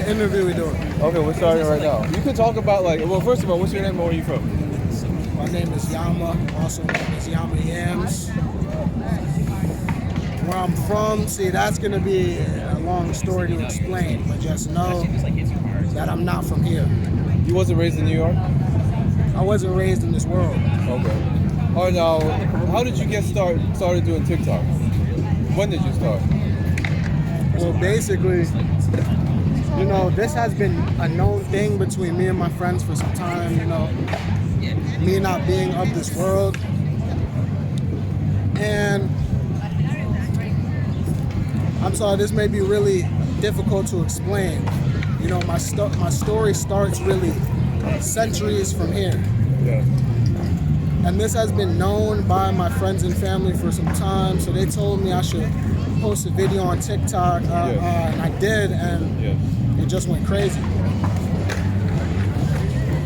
interview we doing? Okay, we're starting right now. You can talk about well, first of all, what's your name and where are you from? My name is Yama, also known as Yama Yams. Where I'm from, see, that's going to be a long story to explain, but just know that I'm not from here. You wasn't raised in New York? I wasn't raised in this world. Okay. All right, now, how did you get started doing TikTok? When did you start? Well, basically, you know, this has been a known thing between me and my friends for some time, you know, me not being of this world. And I'm sorry, this may be really difficult to explain. You know, my story starts really centuries from here. Yeah. And this has been known by my friends and family for some time, so they told me I should post a video on TikTok, and I did, and it just went crazy.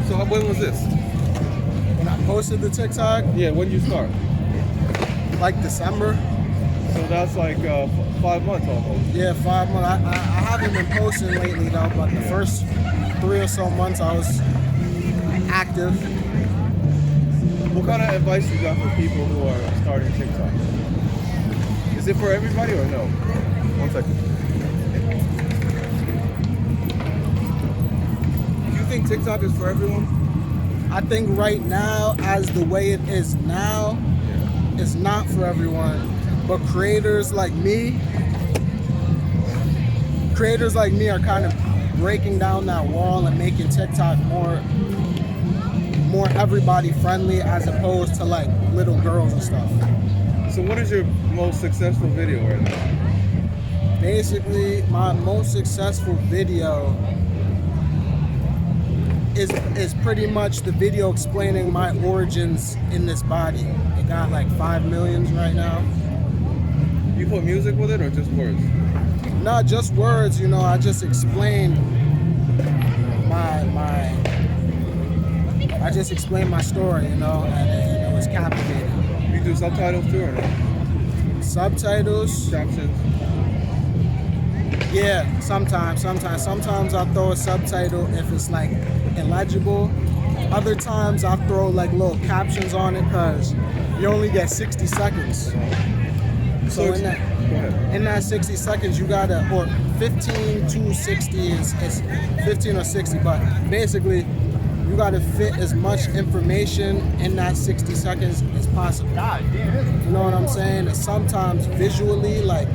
So when was this? When I posted the TikTok? Yeah, when did you start? Like December. So that's like 5 months almost. Yeah, 5 months. I haven't been posting lately though, but the first 3 or so months I was active. What kind of advice you got for people who are starting TikTok? Is it for everybody or no? 1 second. Do you think TikTok is for everyone? I think right now, as the way it is now, it's not for everyone. But creators like me are kind of breaking down that wall and making TikTok more everybody friendly as opposed to like little girls and stuff. So what is your most successful video right now? Basically, my most successful video is pretty much the video explaining my origins in this body. It got like 5 million right now. You put music with it or just words? Not just words, you know, I just explained my story, you know, and it was captivating. You do subtitles too or no? Subtitles? Captions? Yeah, sometimes I'll throw a subtitle if it's like illegible. Other times I'll throw like little captions on it because you only get 60 seconds. So in that 60 seconds you gotta, or 15 to 60 is 15 or 60, but basically you gotta fit as much information in that 60 seconds as possible. You know what I'm saying? And sometimes visually, like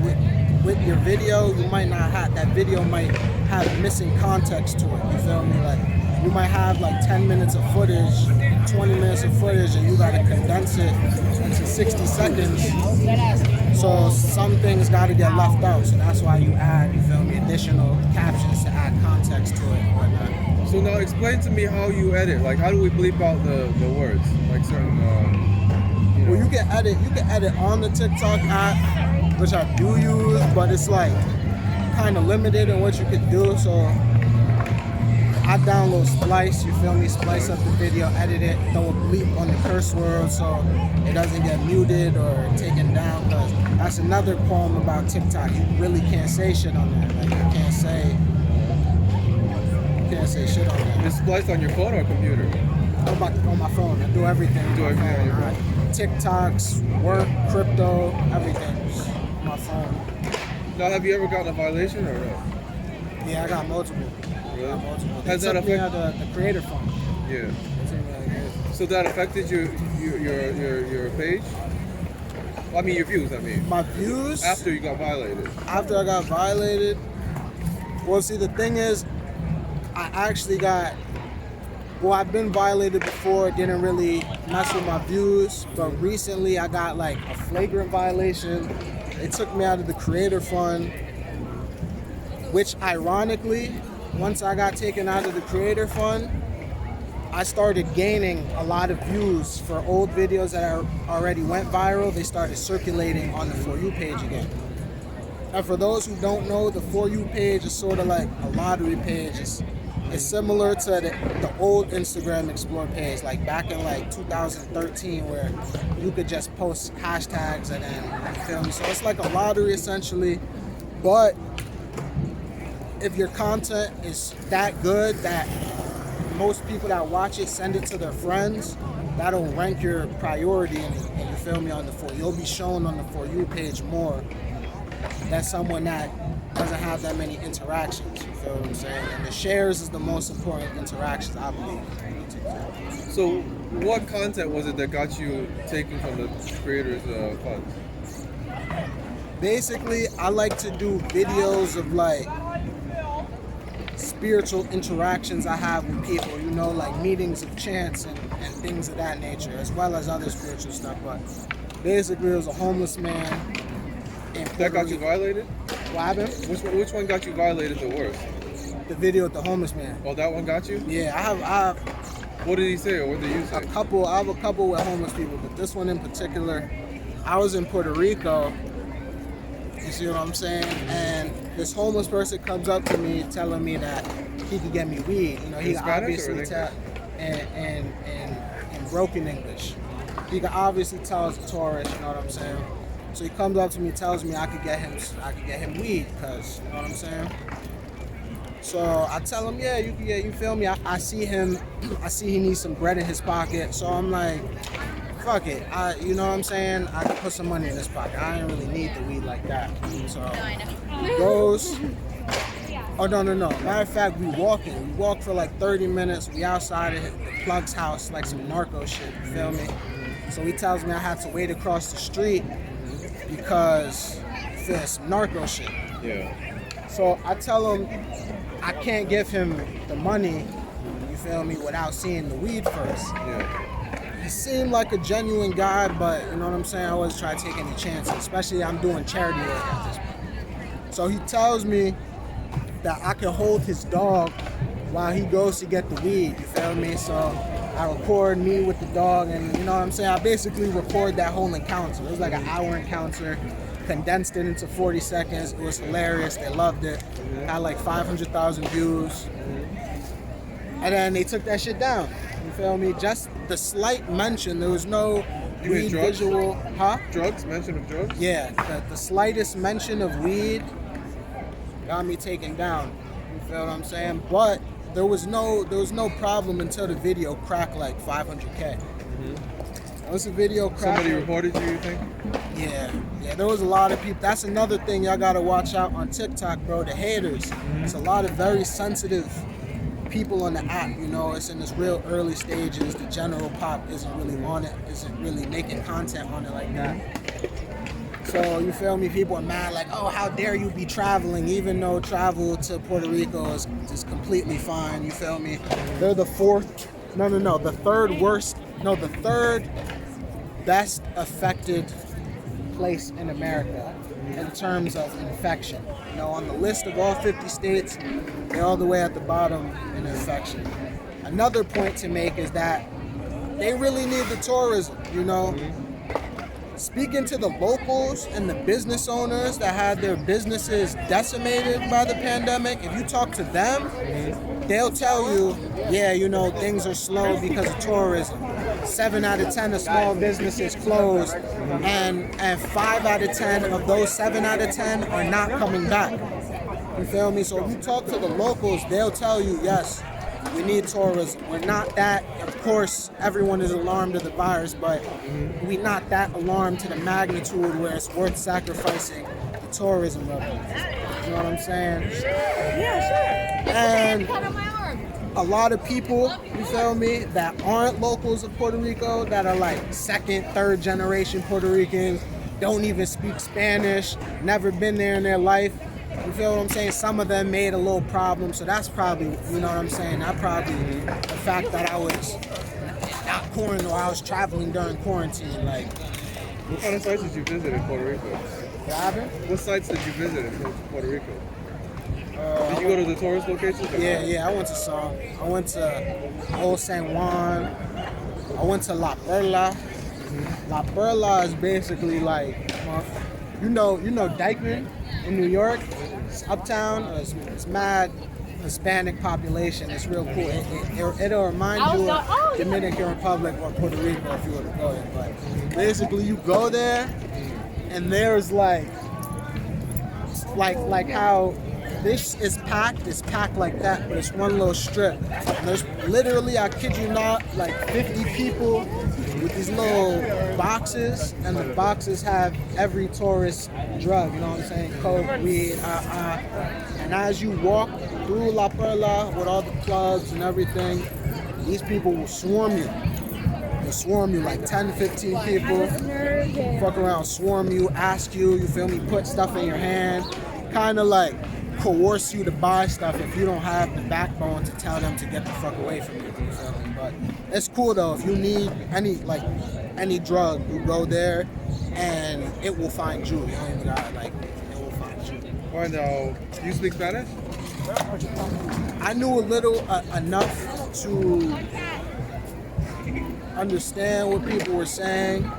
with your video, you might not have, that video might have missing context to it, you feel me? Like you might have like 10 minutes of footage, 20 minutes of footage, and you gotta condense it into 60 seconds. So some things gotta get left out, so that's why you add, you feel me, additional captions to add context to it and whatnot. So now explain to me how you edit. Like how do we bleep out the words? Like certain Well, you can edit on the TikTok app, which I do use, but it's like kind of limited in what you could do. So I download Splice, you feel me? Splice up the video, edit it, throw a bleep on the curse word so it doesn't get muted or taken down. Because that's another qualm about TikTok. You really can't say shit on there. Like you can't say shit on there. Is Splice on your phone or computer? On my phone. I do everything. You do everything on your phone. TikToks, work, crypto, everything. On my phone. Now, have you ever gotten a violation or no? Yeah, I got multiple. Really? Has that affected the creator fund? Yeah. So that affected your page? I mean your views, I mean. My views? After you got violated. After I got violated? Well, see, the thing is, I've been violated before, didn't really mess with my views, but recently I got like a flagrant violation. It took me out of the creator fund, which ironically, once I got taken out of the creator fund, I started gaining a lot of views for old videos that already went viral. They started circulating on the For You page again. And for those who don't know, the For You page is sort of like a lottery page. It's similar to the old Instagram Explore page, like back in like 2013, where you could just post hashtags and then, you feel me? So it's like a lottery essentially, but if your content is that good that most people that watch it send it to their friends, that'll rank your priority in it, and you feel me, on the For. You'll be shown on the For You page more than someone that doesn't have that many interactions. You feel what I'm saying? And the shares is the most important interactions, I believe. So, what content was it that got you taken from the creators' funds? Basically, I like to do videos of like spiritual interactions I have with people, you know, like meetings of chance and things of that nature, as well as other spiritual stuff. But basically, it was a homeless man. That got you violated? What happened? Which one got you violated the worst? The video with the homeless man. Oh, that one got you? Yeah, I have What did he say, or what did you say? I have a couple with homeless people, but this one in particular, I was in Puerto Rico. You see what I'm saying? And this homeless person comes up to me telling me that he could get me weed. You know, he In could Spanish obviously or tell in broken English. He could obviously tell I was a tourist. You know what I'm saying? So he comes up to me, tells me I could get him weed, cause you know what I'm saying. So I tell him, yeah, you can get. You feel me? I see him. I see he needs some bread in his pocket. So I'm like, fuck it. You know what I'm saying? I can put some money in his pocket. I didn't really need the weed like that. So he goes. Oh no. Matter of fact, we walking. We walk for like 30 minutes. We outside of the plug's house, like some narco shit. You feel me? So he tells me I have to wait across the street because there's some narco shit. Yeah. So I tell him I can't give him the money, you feel me, without seeing the weed first. Yeah. He seemed like a genuine guy, but you know what I'm saying? I always try to take any chances, especially I'm doing charity work at this point. So he tells me that I can hold his dog while he goes to get the weed, you feel me? So I record me with the dog, and you know what I'm saying? I basically record that whole encounter. It was like an hour encounter, condensed it into 40 seconds. It was hilarious. They loved it. Had like 500,000 views. And then they took that shit down. You feel me? Just the slight mention. There was no You mean weed drugs? visual. Huh? Drugs? Mention of drugs? Yeah. The slightest mention of weed got me taken down. You feel what I'm saying? But there was no problem until the video cracked like 500K. Once the video cracked. Somebody reported you think? Yeah, there was a lot of people. That's another thing y'all gotta watch out on TikTok, bro. The haters. It's a lot of very sensitive people on the app. You know, it's in its real early stages. The general pop isn't really on it. Isn't really making content on it like that. So you feel me? People are mad, like, oh, how dare you be traveling, even though travel to Puerto Rico is completely fine. You feel me? They're the third best affected place in America in terms of infection. You know, on the list of all 50 states, they're all the way at the bottom in infection. Another point to make is that they really need the tourism, you know. Speaking to the locals and the business owners that had their businesses decimated by the pandemic, if you talk to them, they'll tell you, yeah, you know, things are slow because of tourism. 7 out of 10 of small businesses closed, and 5 out of 10 of those 7 out of 10 are not coming back. You feel me? So if you talk to the locals, they'll tell you, yes, we need tourism. We're not that, of course, everyone is alarmed of the virus, but we're not that alarmed to the magnitude where it's worth sacrificing the tourism revenue. You know what I'm saying? Yeah, sure. And a lot of people, you feel me, that aren't locals of Puerto Rico, that are like second, third generation Puerto Ricans, don't even speak Spanish, never been there in their life. You feel what I'm saying? Some of them made a little problem, so that's probably, you know what I'm saying? That probably the fact that I was not quarantined, or I was traveling during quarantine. Like, What kind of sites did you visit in Puerto Rico? what happened? What sites did you visit in Puerto Rico? Did you go to the tourist locations? Yeah, I went to some. I went to Old San Juan. I went to La Perla. La Perla is basically like, you know Dykeman in New York? It's uptown. It's mad Hispanic population. It's real cool. It'll remind you of Dominican Republic or Puerto Rico if you were to go there. But basically, you go there, and there's like how this is packed. It's packed like that, but it's one little strip. And there's literally, I kid you not, like 50 people with these little boxes, and the boxes have every tourist drug. You know what I'm saying? Coke, weed, And as you walk through La Perla with all the clubs and everything, these people will swarm you. They'll swarm you like 10, 15 people. Fuck around, swarm you, ask you, you feel me, put stuff in your hand. Kind of like coerce you to buy stuff if you don't have the backbone to tell them to get the fuck away from you. You feel me? But it's cool though. If you need any drug, you go there and it will find you. You don't even got it will find you. And do you speak Spanish? I knew a little enough to understand what people were saying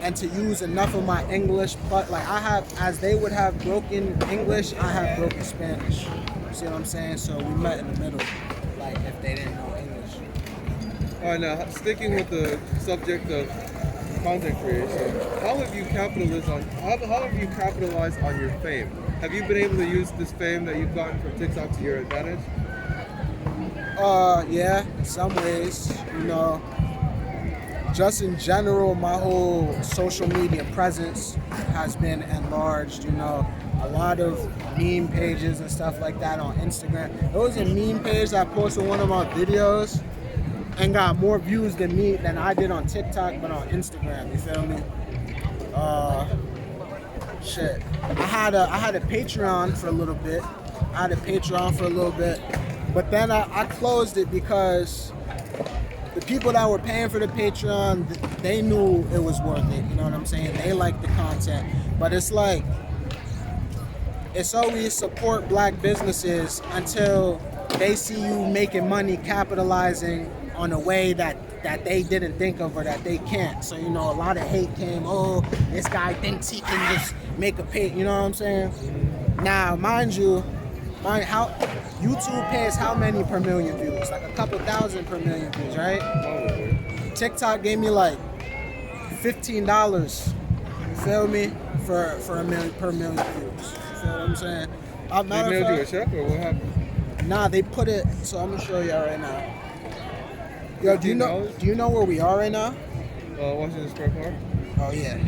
and to use enough of my English, but like I have, as they would have broken English, I have broken Spanish. You see what I'm saying? So we met in the middle, like if they didn't know English. All right, now sticking with the subject of content creation, how have you capitalized on your fame? Have you been able to use this fame that you've gotten from TikTok to your advantage? Yeah, in some ways, you know. Just in general, my whole social media presence has been enlarged, you know. A lot of meme pages and stuff like that on Instagram. There was a meme page that posted one of my videos and got more views than I did on TikTok, but on Instagram, you feel me? Shit. I had a Patreon for a little bit. But then I closed it because the people that were paying for the Patreon, they knew it was worth it. You know what I'm saying? They liked the content. But it's like, it's always support black businesses until they see you making money capitalizing on a way that they didn't think of or that they can't. So, you know, a lot of hate came, oh, this guy thinks he can just make a pay, you know what I'm saying? Now, mind how YouTube pays how many per million views? Like a couple thousand per million views, right? TikTok gave me like $15, you feel me? For a million per million views. You feel what I'm saying? They mailed you a check or what happened? Nah, they put it, so I'm gonna show y'all right now. Yo, do you know where we are right now? Washington Square Park. Oh yeah.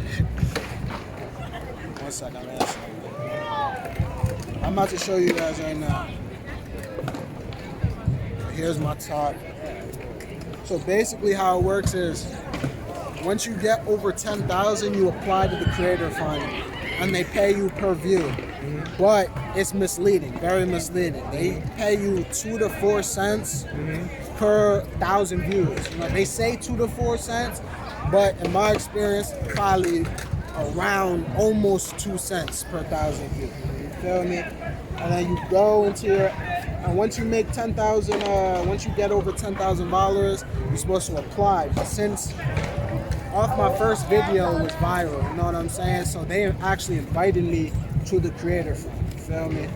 One second, man. I'm about to show you guys right now. Here's my talk. So basically how it works is once you get over 10,000, you apply to the creator fund and they pay you per view. Mm-hmm. But it's misleading, very misleading. They pay you 2 to 4 cents per 1,000 views. You know, they say 2 to 4 cents, but in my experience, probably around almost 2 cents per 1,000 views. You feel me? And then you go into your, and once you make 10,000, once you get over $10,000, you're supposed to apply. But since off my first video was viral, you know what I'm saying? So they actually invited me to the creator fund. You feel me?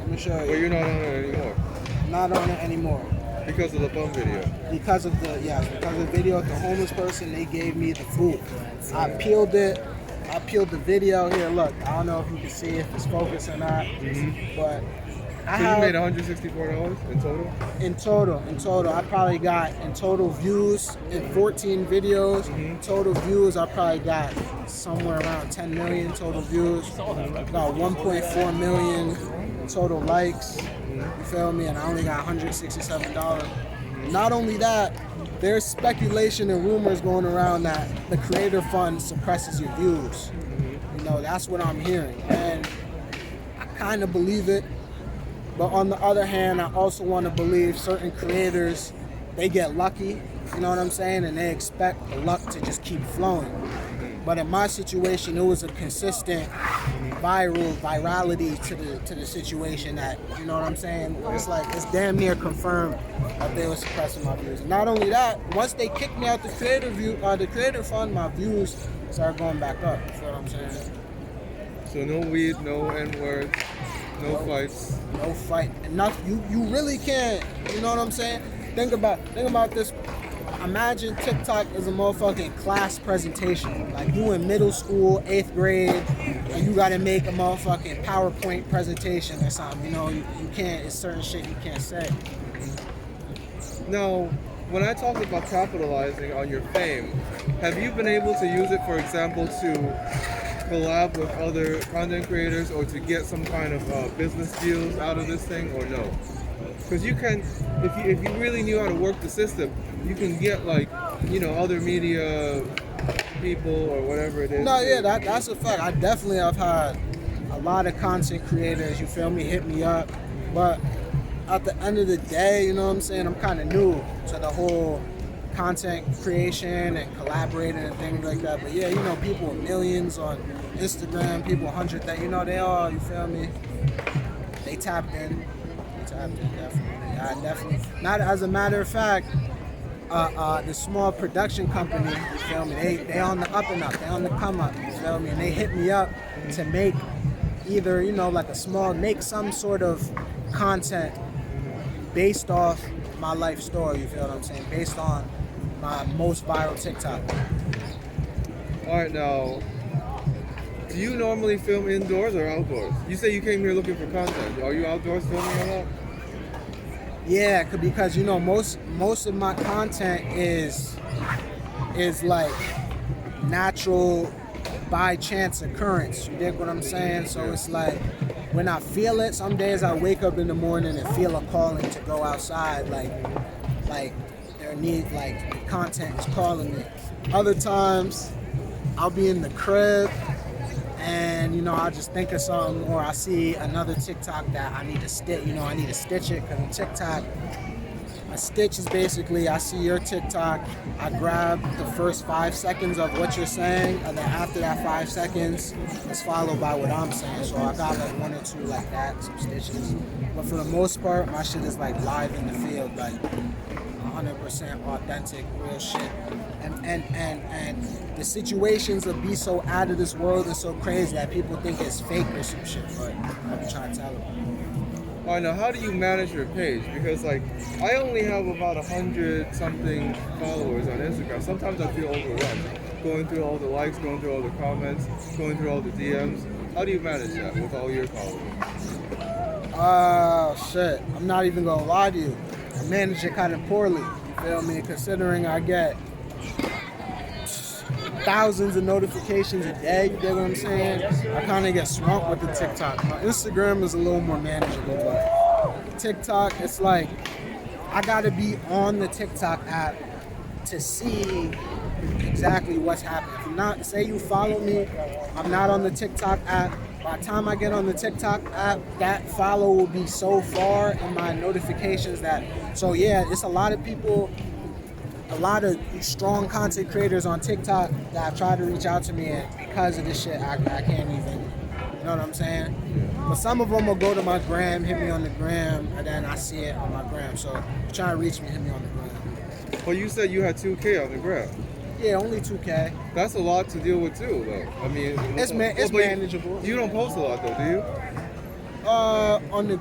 Let me show you. But you're not on it anymore. Not on it anymore. Because of the bum video. Because of the video with the homeless person, they gave me the food. I peeled it. I peeled the video. Here, look. I don't know if you can see if it's focused or not, but you made $164 in total? In total, I probably got in total views in 14 videos. Total views, I probably got somewhere around 10 million total views. About 1.4 million total likes. You feel me? And I only got $167. Not only that, there's speculation and rumors going around that the creator fund suppresses your views. You know, that's what I'm hearing. And I kind of believe it. But on the other hand, I also want to believe certain creators, they get lucky, you know what I'm saying? And they expect the luck to just keep flowing. But in my situation, it was a consistent virality to the situation that, you know what I'm saying? It's like, it's damn near confirmed that they were suppressing my views. And not only that, once they kicked me out the creator fund, my views started going back up, you know what I'm saying? So no weed, no N-word, no fights. No fight. Enough. You really can't. You know what I'm saying? Think about this. imagine TikTok is a motherfucking class presentation. Like you in middle school, 8th grade, and you gotta make a motherfucking PowerPoint presentation or something. You know, you can't, it's certain shit you can't say. Now, when I talk about capitalizing on your fame, have you been able to use it, for example, to collab with other content creators or to get some kind of business deals out of this thing, or no? Because you can, if you really knew how to work the system, you can get like, you know, other media people or whatever it is. No, yeah, that's a fact. I definitely have had a lot of content creators, you feel me, hit me up. But at the end of the day, you know what I'm saying, I'm kind of new to the whole content creation and collaborating and things like that. But yeah, you know, people with millions on Instagram, people 100,000, you know, they all, you feel me, they tapped in. They tapped in, definitely. I definitely, not as a matter of fact, the small production company, you feel me, they on the up and up, they on the come up, you feel me, and they hit me up to make either, you know, like make some sort of content based off my life story, you feel what I'm saying, based on my most viral TikTok. All right, now, do you normally film indoors or outdoors? You say you came here looking for content. Are you outdoors filming a lot? Yeah, because you know most of my content is like natural by chance occurrence. You dig what I'm saying? So it's like when I feel it, some days I wake up in the morning and feel a calling to go outside, like there need, like the content is calling me. Other times I'll be in the crib and, you know, I'll just think of something, or I see another TikTok that I need to stitch, you know, I need to stitch it, because in TikTok, a stitch is basically, I see your TikTok, I grab the first 5 seconds of what you're saying, and then after that 5 seconds, it's followed by what I'm saying. So I got like 1 or 2 like that, some stitches. But for the most part, my shit is like live in the field, like 100% authentic, real shit. And the situations will be so out of this world and so crazy that people think it's fake or some shit, but I'm trying to tell them. All right, now how do you manage your page? Because like, I only have about 100 something followers on Instagram. Sometimes I feel overwhelmed, going through all the likes, going through all the comments, going through all the DMs. How do you manage that with all your followers? Shit, I'm not even gonna lie to you. I manage it kind of poorly, you feel me? Considering I get thousands of notifications a day, you get what I'm saying? I kind of get swamped with the TikTok. My Instagram is a little more manageable, but TikTok, it's like I gotta be on the TikTok app to see exactly what's happening. If you're not, say you follow me, I'm not on the TikTok app. By the time I get on the TikTok app, that follow will be so far in my notifications that, so yeah, it's a lot of people, a lot of strong content creators on TikTok that have tried to reach out to me, and because of this shit, I can't even, you know what I'm saying? But some of them will go to my gram, hit me on the gram, and then I see it on my gram. So if you try to reach me, hit me on the gram. Well, you said you had 2K on the gram. Yeah, only 2K. That's a lot to deal with too, though. I mean, It's manageable. You don't post a lot though, do you? On the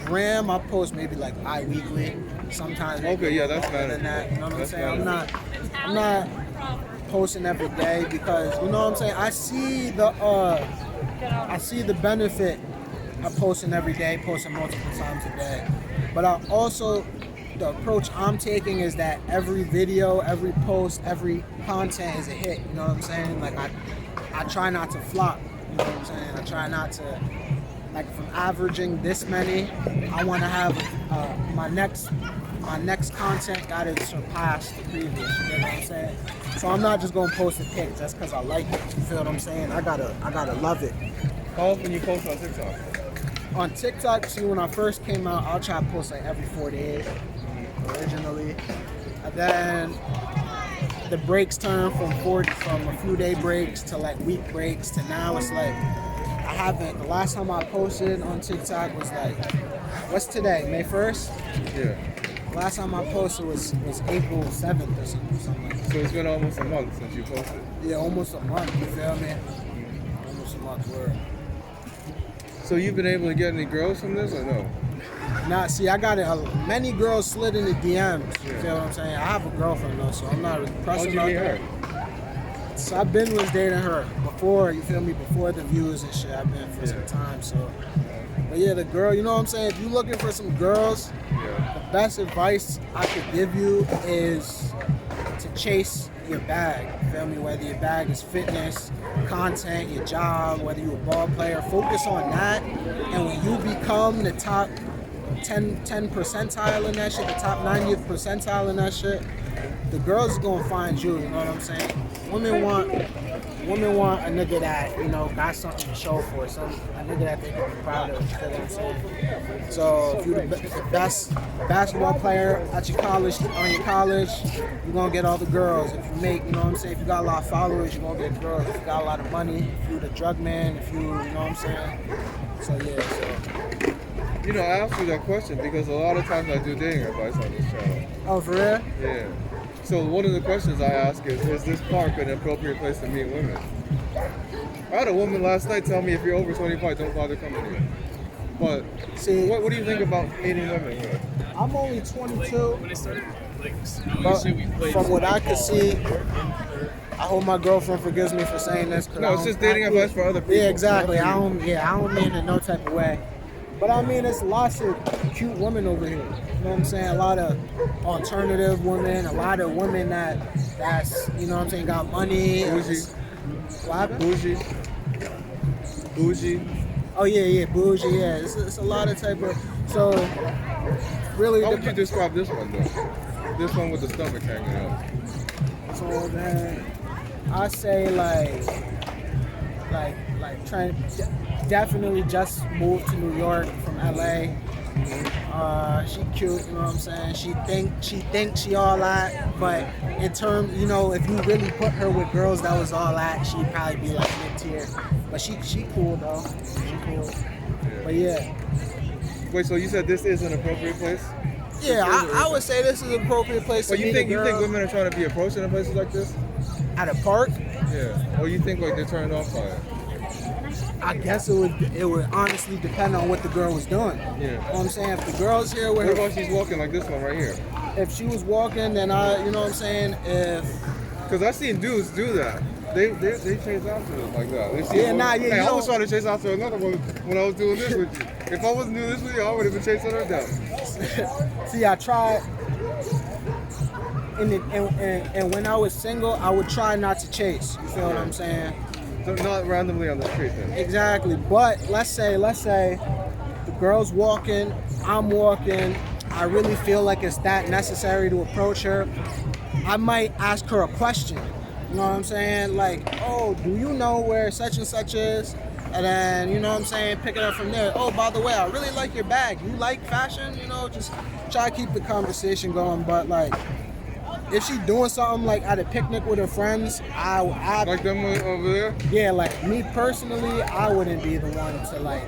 gram, I post maybe like bi-weekly. Sometimes. Okay, yeah, that's better than manageable. that. You know what I'm That's saying? manageable. I'm not posting every day because, you know what I'm saying, I see the benefit of posting every day, posting multiple times a day. But I also, the approach I'm taking is that every video, every post, every content is a hit. You know what I'm saying? Like I try not to flop. You know what I'm saying? I try not to, like, if I'm averaging this many, I want to have my next content got to surpass the previous. You know what I'm saying? So I'm not just gonna post a pic just because I like it. You feel what I'm saying? I gotta love it. How often you post on TikTok? On TikTok, see, when I first came out, I'll try to post like every 4 days originally, and then the breaks turn from a few day breaks to like week breaks to now it's like I haven't. The last time I posted on TikTok was like, what's today? May 1st? Yeah. Last time I posted was April 7th or something like that. So it's been almost a month since you posted. Yeah, almost a month, you feel me? Almost a month, word. So you've been able to get any girls from this or no? Nah, see, I got it. Many girls slid in the DMs. You Yeah. feel what I'm saying? I have a girlfriend though, so I'm not really How'd pressing you about meet that. her? So I've been was dating her before. You feel me? Before the views and shit. I've been for Yeah. some time. So, but yeah, the girl. You know what I'm saying? If you looking for some girls, Yeah. the best advice I could give you is to chase your bag. You feel me? Whether your bag is fitness, content, your job, whether you're a ball player, focus on that. And when you become the top 10 percentile in that shit, the top 90th percentile in that shit, the girls are gonna find you. You know what I'm saying? Women want a nigga that, you know, got something to show for, a nigga that they can be proud of. You know what I'm saying? So if you're the best basketball player at your college, you're gonna get all the girls. If you make, you know what I'm saying, if you got a lot of followers, you're gonna get girls. If you got a lot of money, if you're the drug man, if you know what I'm saying. So yeah, so. You know, I asked you that question because a lot of times I do dating advice on this channel. Oh, for real? Yeah. So one of the questions I ask is this park an appropriate place to meet women? I had a woman last night tell me if you're over 25, don't bother coming here. But See, what do you think about meeting women here? I'm only 22, but from what I could see, I hope my girlfriend forgives me for saying this. No, it's just dating advice for other people. Yeah, exactly. Not I for you. don't mean it in no type of way. But I mean, it's lots of cute women over here. You know what I'm saying? A lot of alternative women, a lot of women that's you know what I'm saying, got money. Bougie. What happened? Bougie. Oh yeah, bougie. Yeah, it's a lot of type of. So really, How would you describe this one though? This one with the stomach hanging out. so then I say like trying definitely just moved to New York from LA. She cute, you know what I'm saying? She thinks she all that, but in terms, you know, if you really put her with girls that was all that, she'd probably be like mid-tier. But she cool though. She cool. But yeah. Wait, so you said this is an appropriate place? Yeah, I would say this is an appropriate place But to you meet think a girl. women are trying to be approached in places like this? At a park? Yeah. Or you think like they're turned off by it? I guess it would honestly depend on what the girl was doing. Yeah. You know what I'm saying? If the girl's here with What her, about she's walking like this one right here? if she was walking, then you know what I'm saying? Because I've seen dudes do that. They chase after them like that. They see Yeah, one- nah, yeah, Hey, you I was know- trying to chase after another one when I was doing this with you. If I wasn't doing this with you, I would have been chasing her down. See, I tried, and when I was single, I would try not to chase. You feel what I'm saying? So not randomly on the street then. Exactly. But let's say the girl's walking, I'm walking. I really feel like it's that necessary to approach her. I might ask her a question. You know what I'm saying? Like, oh, do you know where such and such is? And then, you know what I'm saying, pick it up from there. Oh, by the way, I really like your bag. You like fashion? You know, just try to keep the conversation going. But like, if she doing something like at a picnic with her friends, I Like them over there? yeah, like me personally, I wouldn't be the one to like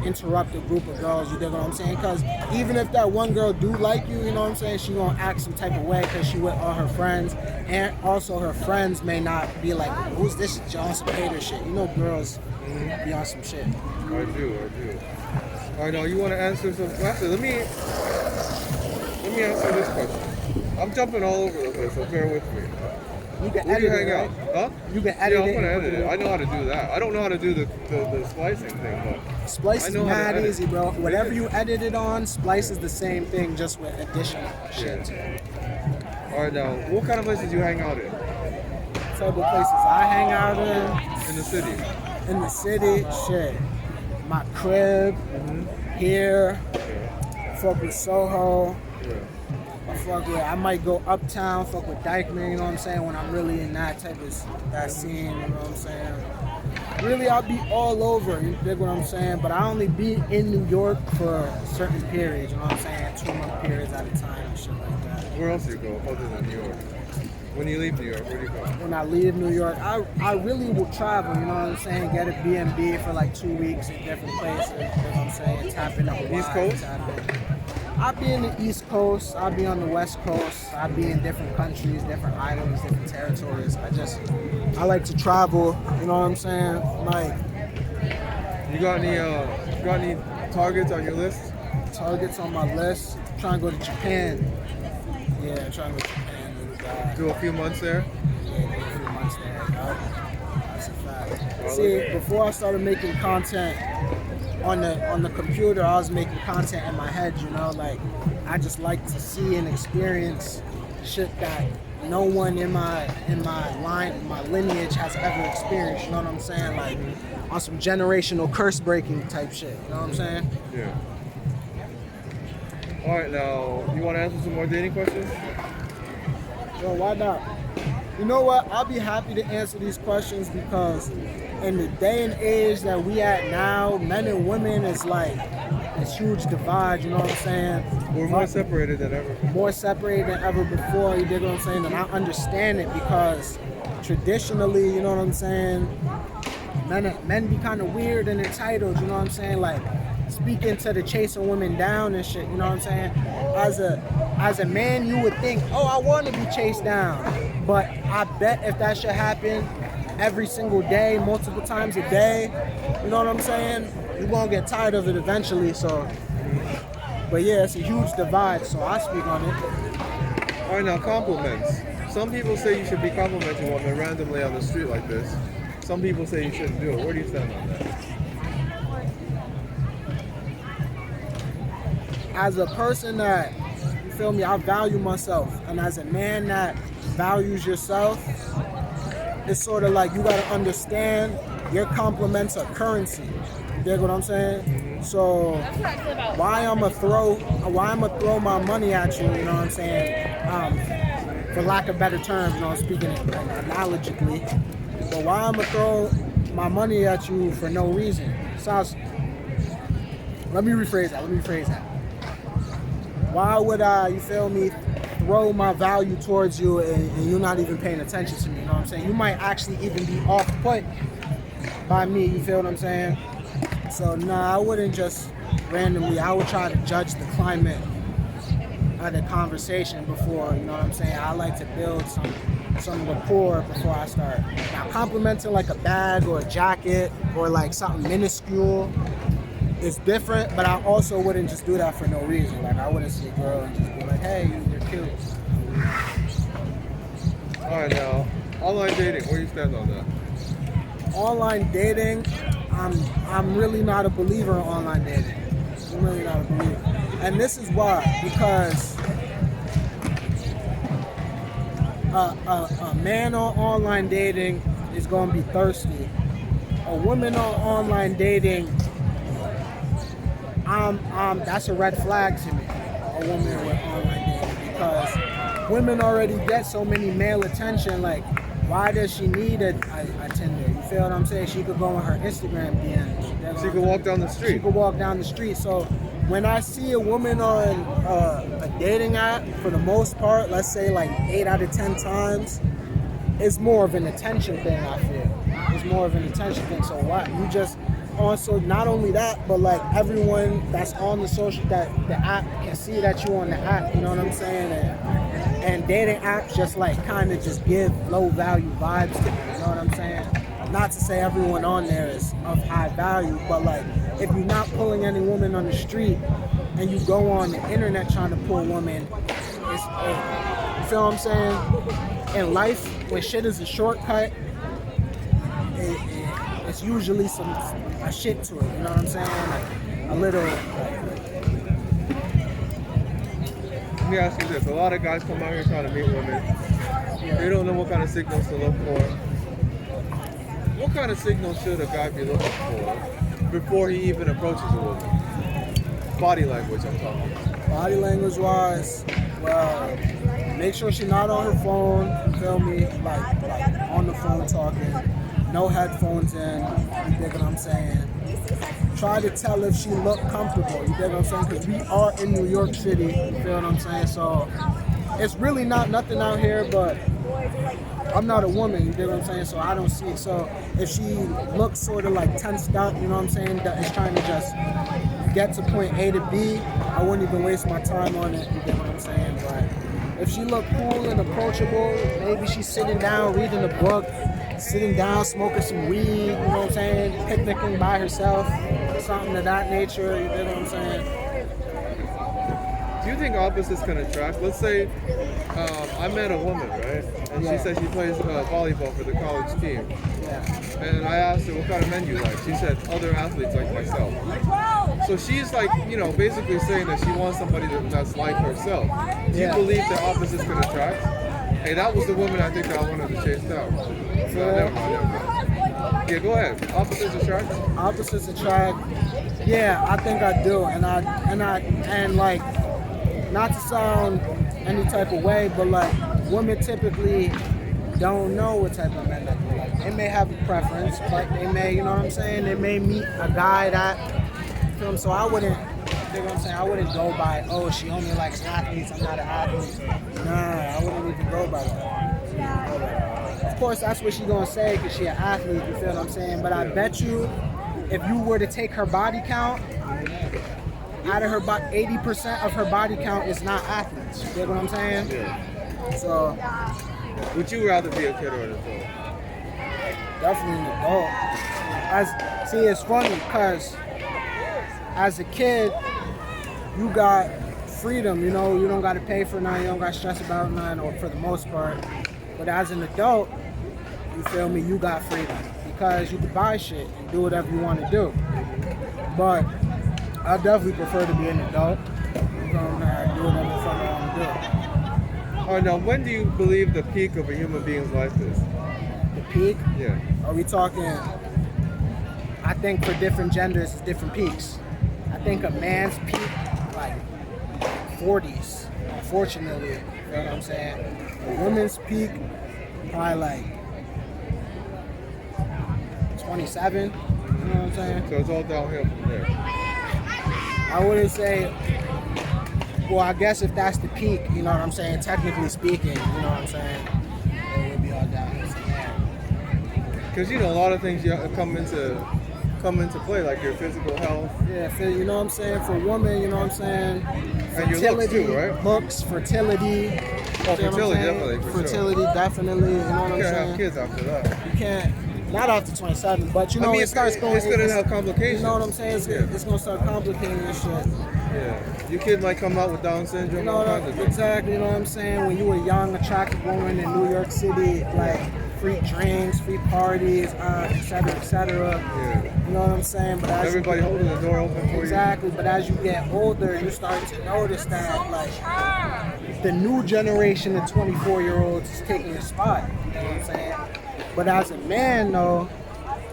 interrupt a group of girls. You dig what I'm saying? Because even if that one girl do like you, you know what I'm saying, she gonna act some type of way because she with all her friends, and also her friends may not be like, who's this Johnson hater shit? You know, girls be on some shit. I do. All right, now you want to answer some? Actually, let me answer this question. I'm jumping all over the place, so bear with me. You can Where do you edit hang it, out? right? Huh? You can edit Yeah, I'm it. gonna and edit put it. I know how to do that. I don't know how to do the splicing thing, but Splice I is know how to mad edit. easy, bro. Whatever you edit it on, Splice is the same thing, just with additional shit. All right, now what kind of places do you hang out in? Type of places I hang out In the city? in the city, shit. My crib, here, fuck with Soho. Yeah. I might go uptown, fuck with Dykeman, you know what I'm saying, when I'm really in that type of that scene, you know what I'm saying. Really, I'll be all over, you dig what I'm saying, but I only be in New York for certain periods, you know what I'm saying, 2-month periods at a time and shit like that. Where else do you go other than New York? When you leave New York, where do you go? When I leave New York, I really will travel, you know what I'm saying, get a B&B for like 2 weeks in different places, you know what I'm saying, tap in on East Coast? I'll be in the East Coast, I'll be on the West Coast, I'll be in different countries, different islands, different territories. I like to travel, you know what I'm saying? Like, You got any targets on your list? targets on my list. I'm trying to go to Japan. Yeah, I'm trying to go to Japan. Do a few months there. Yeah, do a few months there. Yup. That's a fact. See, before I started making content on the computer, I was making content in my head. You know, like I just like to see and experience shit that no one in my lineage has ever experienced. You know what I'm saying? Like on some generational curse breaking type shit. You know what I'm saying? Yeah. All right, now you want to answer some more dating questions? Yo, why not? You know what? I'll be happy to answer these questions because in the day and age that we at now, men and women is like this huge divide, you know what I'm saying? We're more separated than ever. More separated than ever before, you dig what I'm saying? And I understand it because traditionally, you know what I'm saying, men be kind of weird and entitled, you know what I'm saying? Like speaking to the chasing women down and shit, you know what I'm saying? As a man, you would think, oh, I want to be chased down. But I bet if that shit happened every single day, multiple times a day, you know what I'm saying? You're going to get tired of it eventually, so. But yeah, it's a huge divide, so I speak on it. All right, now compliments. Some people say you should be complimenting women randomly on the street like this. Some people say you shouldn't do it. Where do you stand on that? As a person that, you feel me, I value myself. And as a man that values yourself, it's sort of like you gotta understand your compliments are currency. You dig what I'm saying? So why I'ma throw my money at you, you know what I'm saying? For lack of better terms, you know, I'm speaking analogically. But why I'ma throw my money at you for no reason? Sounds. Let me rephrase that. Why would I, you feel me, throw my value towards you and you're not even paying attention to me, you know what I'm saying? You might actually even be off put by me, you feel what I'm saying? So nah, I wouldn't just randomly, I would try to judge the climate of the conversation before, you know what I'm saying? I like to build some rapport before I start. Now complimenting like a bag or a jacket or like something minuscule, it's different, but I also wouldn't just do that for no reason. Like I wouldn't see a girl and just be like, hey, you're cute. All right, now online dating. Where do you stand on that? Online dating, I'm really not a believer in online dating. I'm really not a believer, and this is why. Because a man on online dating is going to be thirsty. A woman on online dating, that's a red flag to me. A woman with online dating, because women already get so many male attention. Like, why does she need a Tinder? You feel what I'm saying? She could go on her Instagram DMs. She could walk down the street. She could walk down the street. So when I see a woman on a dating app, for the most part, let's say like 8 out of 10 times, it's more of an attention thing. I feel it's more of an attention thing. So what you just also, not only that, but like everyone that's on the social, that the app can see that you on the app, you know what I'm saying? And dating apps just like kind of just give low value vibes to me, you know what I'm saying? Not to say everyone on there is of high value, but like if you're not pulling any woman on the street and you go on the internet trying to pull women, you feel what I'm saying? In life, when shit is a shortcut, it's usually a shit to it, you know what I'm saying? Like a little. Let me ask you this: a lot of guys come out here trying to meet women. They don't know what kind of signals to look for. What kind of signals should a guy be looking for before he even approaches a woman? Body language, I'm talking about. Body language wise, well, make sure she's not on her phone. You feel me? Like on the phone talking. No headphones in, you dig what I'm saying? Try to tell if she look comfortable, you dig what I'm saying? Because we are in New York City, you feel what I'm saying? So it's really not nothing out here, but I'm not a woman, you dig what I'm saying? So I don't see it. So if she looks sort of like tensed up, you know what I'm saying? That is trying to just get to point A to B, I wouldn't even waste my time on it, you dig what I'm saying? But if she look cool and approachable, maybe she's sitting down reading a book, sitting down, smoking some weed, you know what I'm saying? Picnicking by herself, something of that nature, you know what I'm saying? you think opposites can attract? Let's say I met a woman, right? And she said she plays volleyball for the college team. Yeah. And I asked her, what kind of men you like? She said, other athletes like myself. So she's like, basically saying that she wants somebody that's like herself. Do you believe that opposites can attract? Hey, that was the woman I think that I wanted to chase down. No, never mind. Yeah, go ahead. Opposites attract? Opposites attract. Yeah, I think I do, and like, not to sound any type of way, but like, women typically don't know what type of men that they like. They may have a preference, but they may, you know what I'm saying? They may meet a guy that, you know, so I wouldn't, you know what I'm saying? I wouldn't go by, oh, she only likes athletes, I'm not an athlete. Nah, I wouldn't even go by that. Of course, that's what she gonna say because she an athlete, you feel what I'm saying? But I bet you, if you were to take her body count, out of her 80% of her body count is not athletes. You get what I'm saying? Yeah. So, would you rather be a kid or an adult? definitely an adult. See, it's funny because as a kid, you got freedom. You know, you don't got to pay for nothing. You don't got to stress about nothing, or for the most part. But as an adult, you feel me? You got freedom because you can buy shit and do whatever you want to do. But I definitely prefer to be an adult. I'm gonna do whatever the fuck I want to do. All right, now, when do you believe the peak of a human being's life is? The peak? Yeah. Are we talking? I think for different genders, it's different peaks. I think a man's peak, like 40s, unfortunately. You know what I'm saying? A woman's peak, probably like 27. You know what I'm saying? So it's all downhill from there. I wouldn't say. Well, I guess if that's the peak, you know what I'm saying? Technically speaking, you know what I'm saying? It would be all downhill from there. Because a lot of things come into play, like your physical health. Yeah, you know what I'm saying? For women, you know what I'm saying? And your looks too, right? Looks, fertility. Oh, fertility, definitely. Fertility, definitely. You know what I'm You can't saying? have kids after that. You can't. Not after 27, but you know, it starts going. It's gonna have complications. You know what I'm saying? It's gonna start complicating and shit. Yeah, your kid might come out with Down syndrome. You know all kinds of things. exactly. You know what I'm saying? When you were a young, attractive woman in New York City, like free drinks, free parties, et cetera, et cetera. Yeah. You know what I'm saying? But as Everybody holding the door open for you. Exactly. But as you get older, you start to notice that, like, the new generation of 24-year-olds is taking your spot. You know what I'm saying? But as a man, though,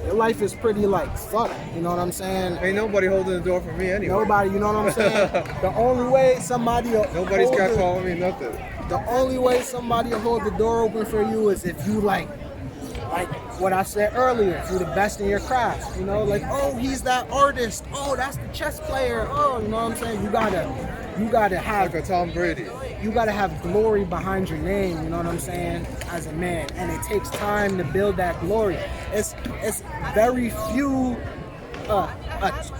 your life is pretty, like, fucked. You know what I'm saying? Ain't nobody holding the door for me anyway. Nobody, you know what I'm saying? The only way somebody will Nobody's got calling me nothing. The only way somebody will hold the door open for you is if you, like what I said earlier, if you're the best in your craft. You know, like, oh, he's that artist. Oh, that's the chess player. Oh, you know what I'm saying? You gotta have, like a Tom Brady. You gotta have glory behind your name, you know what I'm saying, as a man. And it takes time to build that glory. It's very few, a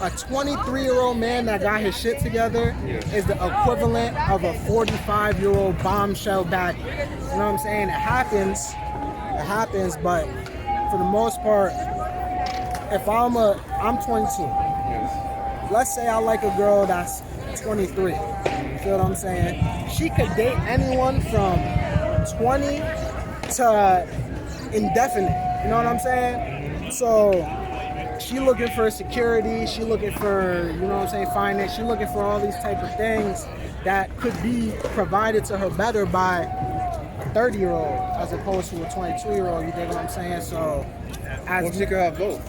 23-year-old man that got his shit together is the equivalent of a 45-year-old bombshell baddie. You know what I'm saying? It happens, but for the most part, if I'm 22. Yes. Let's say I like a girl that's 23. You feel what I'm saying? She could date anyone from 20 to indefinite. You know what I'm saying? So she looking for security. She looking for, you know what I'm saying, finance. She looking for all these type of things that could be provided to her better by a 30-year-old as opposed to a 22-year-old. You dig what I'm saying? So, Or she could have both.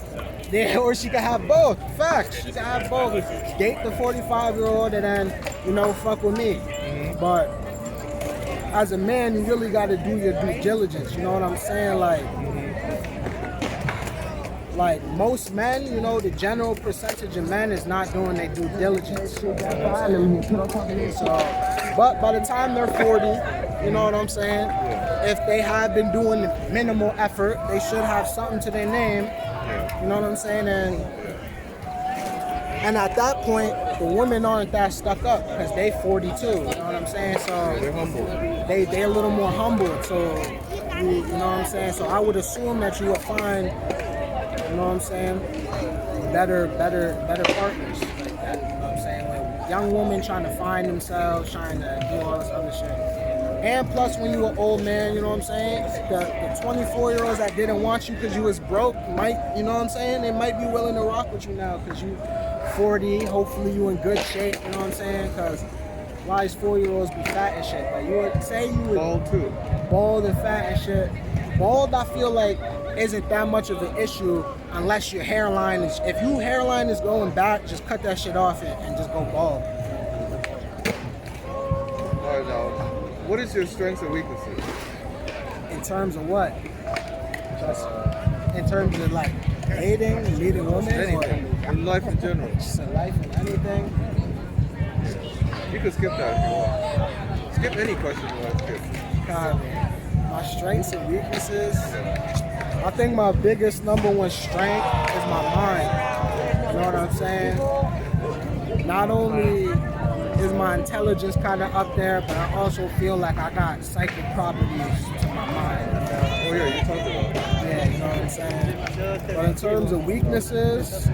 Yeah, or she could have both. Facts. She could have both. Date the 45-year-old and then, you know, fuck with me. Mm-hmm. But as a man, you really got to do your due diligence. You know what I'm saying? Like most men, you know, the general percentage of men is not doing their due diligence. You know what I'm saying? So, but by the time they're 40, you know what I'm saying? If they have been doing minimal effort, they should have something to their name. You know what I'm saying? And at that point, the women aren't that stuck up because they 42. You know what I'm saying? So they're humble. They're a little more humble. So you know what I'm saying? So I would assume that you will find, you know what I'm saying, better partners like that. You know what I'm saying? With young women trying to find themselves, trying to do all this other shit. And plus, when you an old man, you know what I'm saying? The 24-year-olds that didn't want you because you was broke might, you know what I'm saying? They might be willing to rock with you now because you 40. Hopefully, you in good shape, you know what I'm saying? Because why is 4-year-olds be fat and shit? Like, you would say you would Bald too. bald and fat and shit. Bald, I feel like, isn't that much of an issue unless your hairline is. If your hairline is going back, just cut that shit off and just go bald. All right, now, what is your strengths and weaknesses? In terms of what? Just in terms of like dating, meeting women, Anything. In life in general. or just in life and anything. You can skip that if you want. Skip any question you want to skip. God, my strengths and weaknesses. I think my biggest number one strength is my mind. You know what I'm saying? Not only is my intelligence kind of up there, but I also feel like I got psychic properties to my mind. Oh yeah, you talked about that. Yeah, you know what I'm saying? But in terms of weaknesses,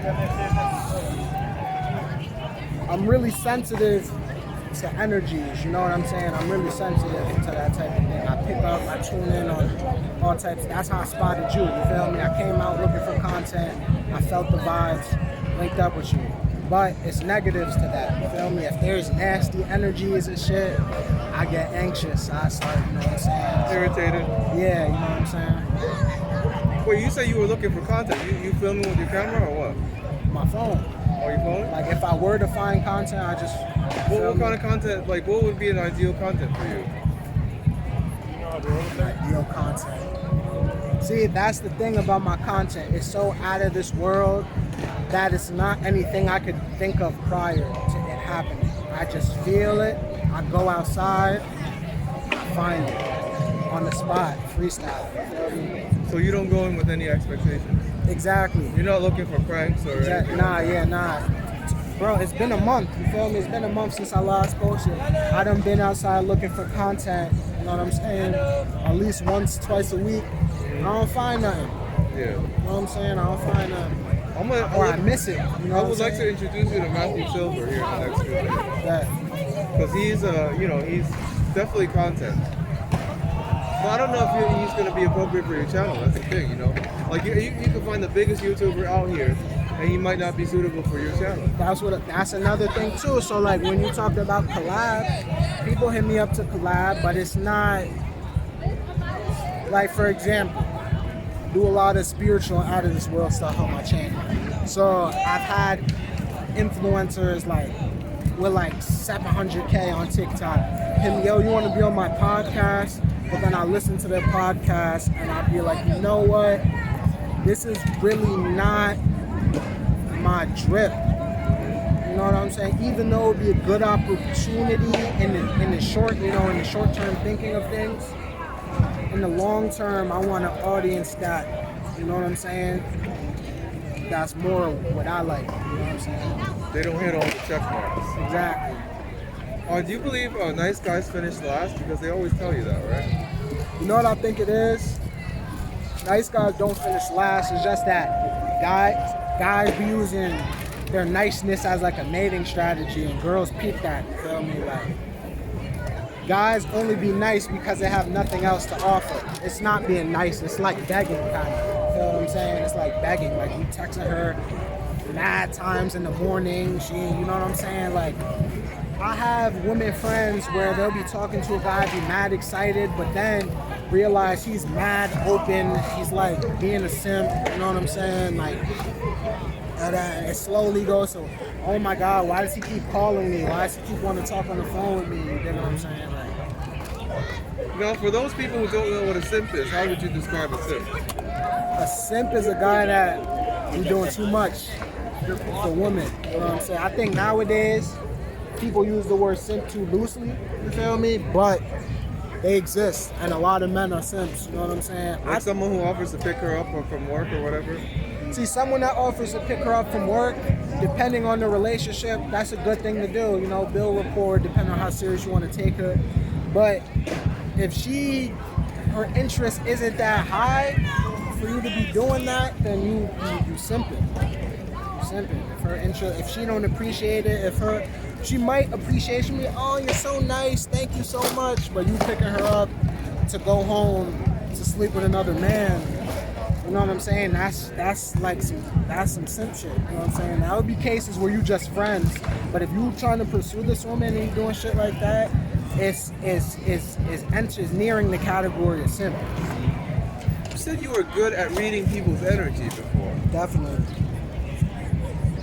I'm really sensitive to energies, you know what I'm saying? I'm really sensitive to that type of thing. I pick up, I tune in on all types. That's how I spotted you feel me? I came out looking for content, I felt the vibes, linked up with you. But it's negatives to that, you feel me? If there's nasty energies and shit, I get anxious. I start, you know what I'm saying? Irritated. Yeah, you know what I'm saying? Wait, you said you were looking for content. You filming with your camera or what? My phone. Or your phone? Like if I were to find content, I just. What kind of content, like what would be an ideal content for you? Ideal content. See, that's the thing about my content. It's so out of this world that it's not anything I could think of prior to it happening. I just feel it. I go outside, I find it on the spot, freestyle. You feel me? So you don't go in with any expectations? Exactly. You're not looking for pranks or anything? Nah. Bro, it's been a month, you feel me? It's been a month since I last posted. I done been outside looking for content, you know what I'm saying? At least once, twice a week. I don't find nothing. Yeah. You know what I'm saying? I don't find nothing. Or I miss it. You know I what would I'm like to saying? introduce you to Matthew Silver here in the next few days. Yeah. Because he's, he's definitely content. But I don't know if he's going to be appropriate for your channel. That's the thing, you know? Like, you can find the biggest YouTuber out here, and he might not be suitable for your channel. That's another thing too. So like when you talked about collab, people hit me up to collab, but it's not like, for example, do a lot of spiritual out of this world stuff on my channel. So I've had influencers like with like 700K on TikTok hit me, yo, you want to be on my podcast? But then I listen to their podcast and I'd be like, you know what? This is really not my drip. You know what I'm saying? Even though it would be a good opportunity in the short, in the short term thinking of things, in the long term, I want an audience that, you know what I'm saying? That's more what I like. You know what I'm saying? They don't hit all the check marks. Exactly. Do you believe nice guys finish last? Because they always tell you that, right? You know what I think it is? Nice guys don't finish last. It's just that guys be using their niceness as like a mating strategy, and girls peep that. You feel me? Like, guys only be nice because they have nothing else to offer. It's not being nice. It's like begging, kind of. You feel what I'm saying? It's like begging. Like you texting her mad times in the morning. You know what I'm saying? Like, I have women friends where they'll be talking to a guy, be mad excited, but then realize he's mad open. He's like being a simp. You know what I'm saying? Like, and it slowly goes to, oh my God, why does he keep calling me? Why does he keep wanting to talk on the phone with me? You know what I'm saying? Like, Now, for those people who don't know what a simp is, how would you describe a simp? a simp is a guy that be doing too much for women. You know what I'm saying? I think nowadays people use the word simp too loosely. You feel me? But they exist, and a lot of men are simps. You know what I'm saying? Like someone who offers to pick her up or from work or whatever? See, someone that offers to pick her up from work, depending on the relationship, that's a good thing to do. You know, build rapport, depending on how serious you want to take her. But if her interest isn't that high for you to be doing that, then you simping. Simping. If her interest, if she don't appreciate it, if her she might appreciate me. Oh, you're so nice. Thank you so much. But you picking her up to go home to sleep with another man. You know what I'm saying? That's like some simp shit. You know what I'm saying? That would be cases where you just friends. But if you trying to pursue this woman and you doing shit like that, it's enters nearing the category of simp. You said you were good at reading people's energy before. Definitely.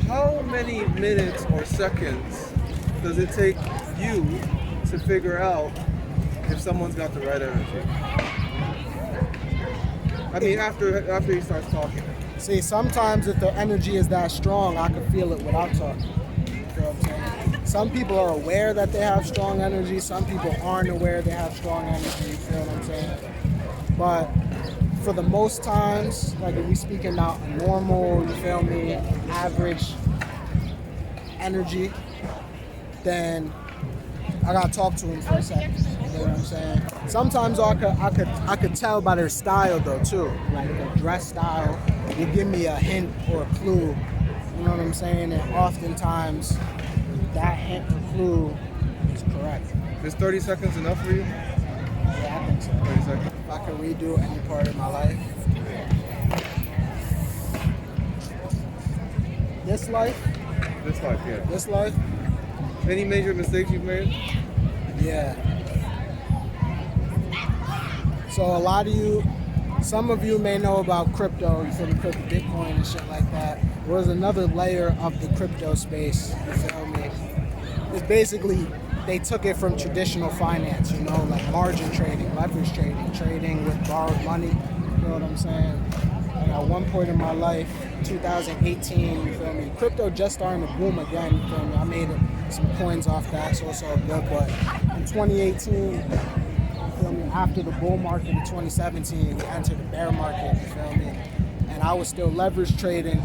How many minutes or seconds does it take you to figure out if someone's got the right energy? I mean, after he starts talking. See, sometimes if the energy is that strong, I can feel it without talking. You feel what I'm saying? Some people are aware that they have strong energy. Some people aren't aware they have strong energy. You feel what I'm saying? But for the most times, like if we speaking about a normal, you feel me, average energy, then I gotta talk to him for a second. You know what I'm saying? Sometimes I could tell by their style though too, like the dress style. You give me a hint or a clue. You know what I'm saying? And oftentimes that hint or clue is correct. Is 30 seconds enough for you? Yeah, I think so. 30 seconds. If I could redo any part of my life, this life, Yeah. this life, Any major mistakes you've made? yeah. So a lot of you, some of you may know about crypto, you feel me, Bitcoin and shit like that. There's another layer of the crypto space, you feel me? It's basically, they took it from traditional finance, you know, like margin trading, leverage trading, trading with borrowed money, you know what I'm saying? And at one point in my life, 2018, you feel me, crypto just starting to boom again, you feel me? I made some coins off that, so it's all good, but in 2018, feel me? After the bull market in 2017, we entered the bear market, you feel me? And I was still leverage trading,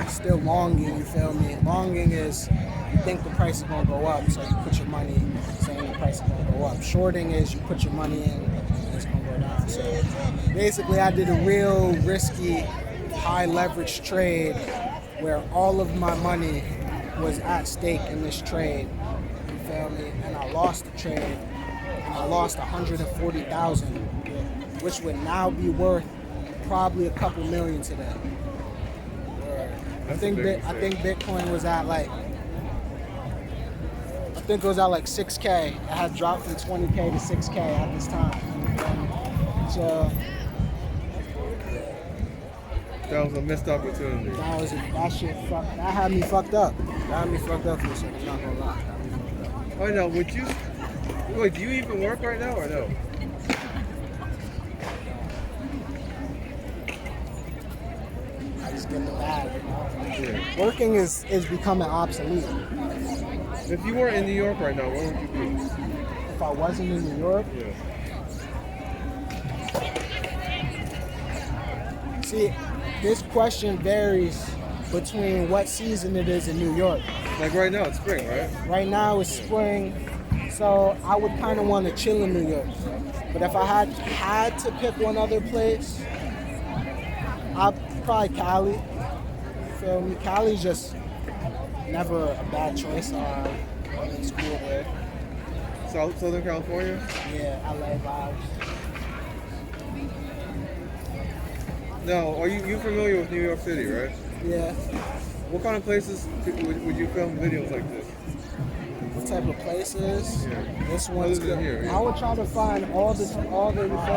still longing, you feel me? Longing is you think the price is gonna go up, so you put your money saying the price is gonna go up. Shorting is you put your money in and it's gonna go down. So basically I did a real risky, high leverage trade where all of my money was at stake in this trade, you feel me? And I lost the trade. I lost 140,000, which would now be worth probably a couple million today. I think Bitcoin was at like, I think it was at like 6K. It had dropped from 20K to 6K at this time. So That was a missed opportunity. that shit fucked. That had me fucked up. That had me fucked up for a second. I'm not gonna lie. That had me fucked up. Oh no, do you even work right now or no? I just get in the bag, you know? Yeah. Working is becoming obsolete. If you weren't in New York right now, where would you be? If I wasn't in New York, Yeah. see, this question varies between what season it is in New York. Like right now, it's spring, right? Right now it's spring, so I would kind of want to chill in New York. But if I had to pick one other place, I'd probably Cali. Feel me? Cali's just never a bad choice. It's cool there. Southern California? Yeah, LA vibes. No, are you familiar with New York City, right? Yeah. What kind of places would you film videos like this? What type of places? Yeah. This one's Other than good. here, yeah. I would try to find all the you feel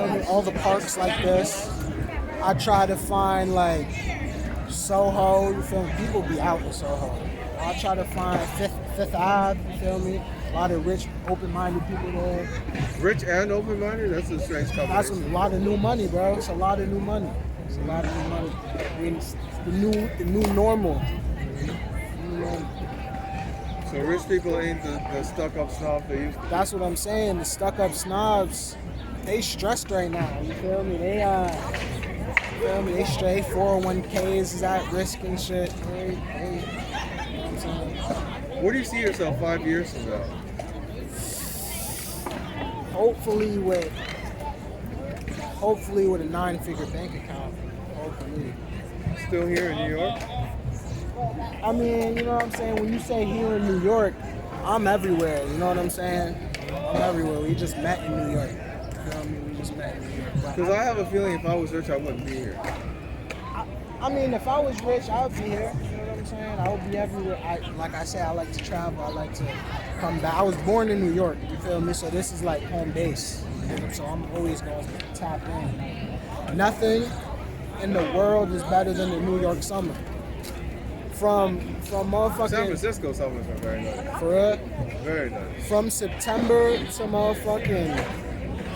me, all the parks like this. I try to find like Soho, you feel me? People be out in Soho. I try to find Fifth Ave, you feel me? A lot of rich, open-minded people there. Rich and open-minded? That's a strange That's a combination. lot of new money, bro. It's a lot of new money. It's a lot of new money. I mean, it's the new normal. New normal. So rich people ain't the stuck-up snobs they used to be. That's what I'm saying. The stuck-up snobs, they stressed right now. You feel me? They straight 401ks is at risk and shit. You know what I'm saying? Where do you see yourself 5 years from now? Hopefully with a 9-figure bank account. Hopefully. Still here in New York? I mean, you know what I'm saying? When you say here in New York, I'm everywhere. You know what I'm saying? I'm everywhere. We just met in New York. You feel me? We just met in New York. Because I have a feeling if I was rich, I wouldn't be here. I mean, if I was rich, I would be here. You know what I'm saying? I would be everywhere. Like I said, I like to travel. I like to come back. I was born in New York. You feel me? So this is like home base. So I'm always going to tap in. Nothing in the world is better than the New York summer. From motherfucking San Francisco summers are very nice. For real? Very nice. From September to motherfucking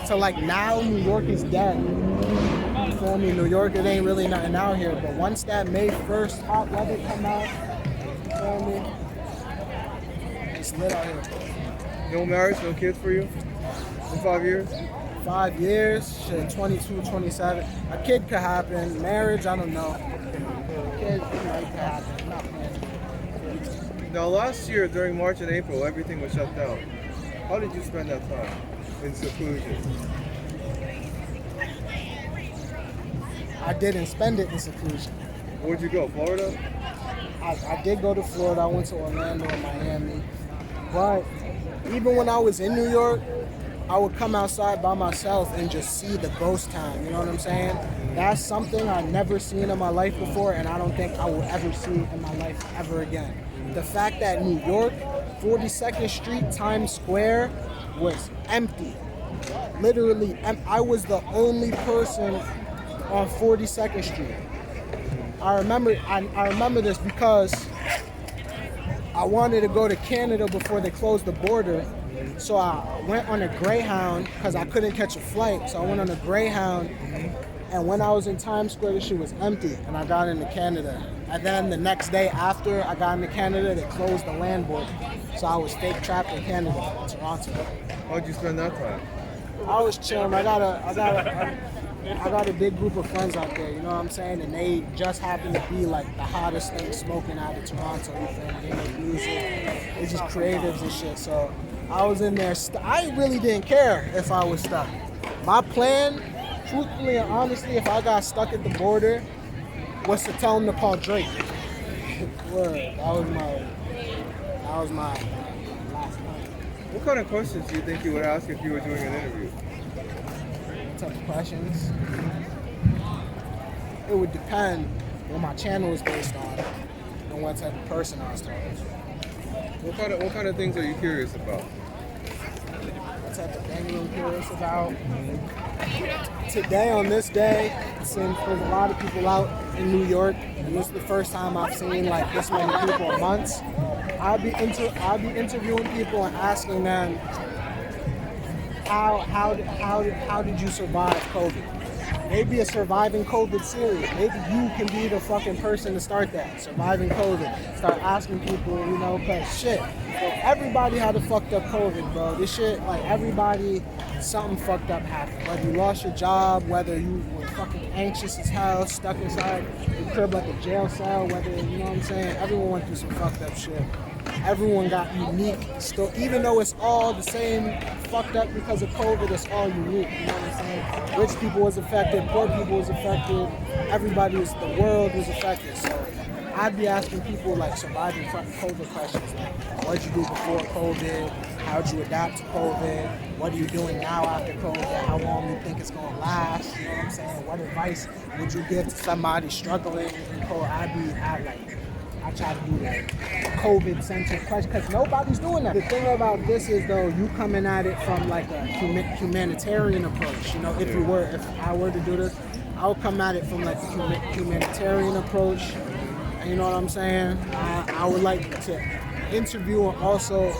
to like now, New York is dead. You feel me? New York, it ain't really nothing out here. But once that May 1st hot weather come out, you feel me? It's lit out here. No marriage, no kids for you? In 5 years? 5 years, shit, 22, 27. A kid could happen. Marriage, I don't know. Kid, could happen. Not planning. Now, last year during March and April, everything was shut down. How did you spend that time in seclusion? I didn't spend it in seclusion. Where'd you go? Florida? I did go to Florida. I went to Orlando and Miami. But even when I was in New York, I would come outside by myself and just see the ghost town. You know what I'm saying? That's something I've never seen in my life before, and I don't think I will ever see in my life ever again. The fact that New York, 42nd Street, Times Square, was empty. Literally, I was the only person on 42nd Street. I remember this because I wanted to go to Canada before they closed the border. So I went on a Greyhound because I couldn't catch a flight. So I went on a Greyhound, and when I was in Times Square, the shit was empty, and I got into Canada. And then the next day after I got into Canada, they closed the land border. So I was fake trapped in Canada, in Toronto. How'd you spend that time? I was chilling. I got a big group of friends out there, you know what I'm saying? And they just happen to be like the hottest thing smoking out of Toronto. You feel me? They make music. They're just creatives and shit. So I was in there. I really didn't care if I was stuck. My plan, truthfully and honestly, if I got stuck at the border, was to tell them to call Drake. Word. That was my last plan. What kind of questions do you think you would ask if you were doing an interview? What type of questions? It would depend what my channel is based on and what type of person I was talking to. What kind of things are you curious about? What type of thing I'm curious about? Today, on this day, since there's a lot of people out in New York, and this is the first time I've seen like this many people in months, I'll be interviewing people and asking them how did you survive COVID? Maybe a surviving COVID series. Maybe you can be the fucking person to start that. Surviving COVID. Start asking people, you know, cause shit. Everybody had a fucked up COVID, bro. This shit, like everybody, something fucked up happened. Whether you lost your job, whether you were fucking anxious as hell, stuck inside your crib like a jail cell, whether, you know what I'm saying? Everyone went through some fucked up shit. Everyone got unique still, even though it's all the same fucked up because of COVID, it's all unique, you know what I'm saying? Rich people was affected, poor people was affected, the world was affected. So I'd be asking people like surviving COVID questions, like what'd you do before COVID? How'd you adapt to COVID? What are you doing now after COVID? How long do you think it's gonna last? You know what I'm saying? What advice would you give to somebody struggling in COVID? I try to do like COVID-centered questions because nobody's doing that. The thing about this is though, you coming at it from like a humanitarian approach. You know, if I were to do this, I would come at it from like a humanitarian approach. And you know what I'm saying? I would like to interview and also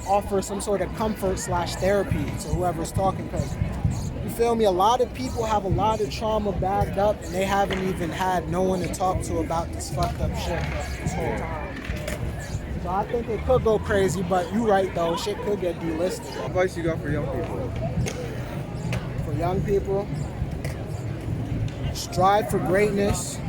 offer some sort of comfort / therapy to whoever's talking because you feel me? A lot of people have a lot of trauma bagged up and they haven't even had no one to talk to about this fucked up shit this whole time. So I think it could go crazy, but you right though, shit could get delisted. What advice you got for young people? For young people, strive for greatness.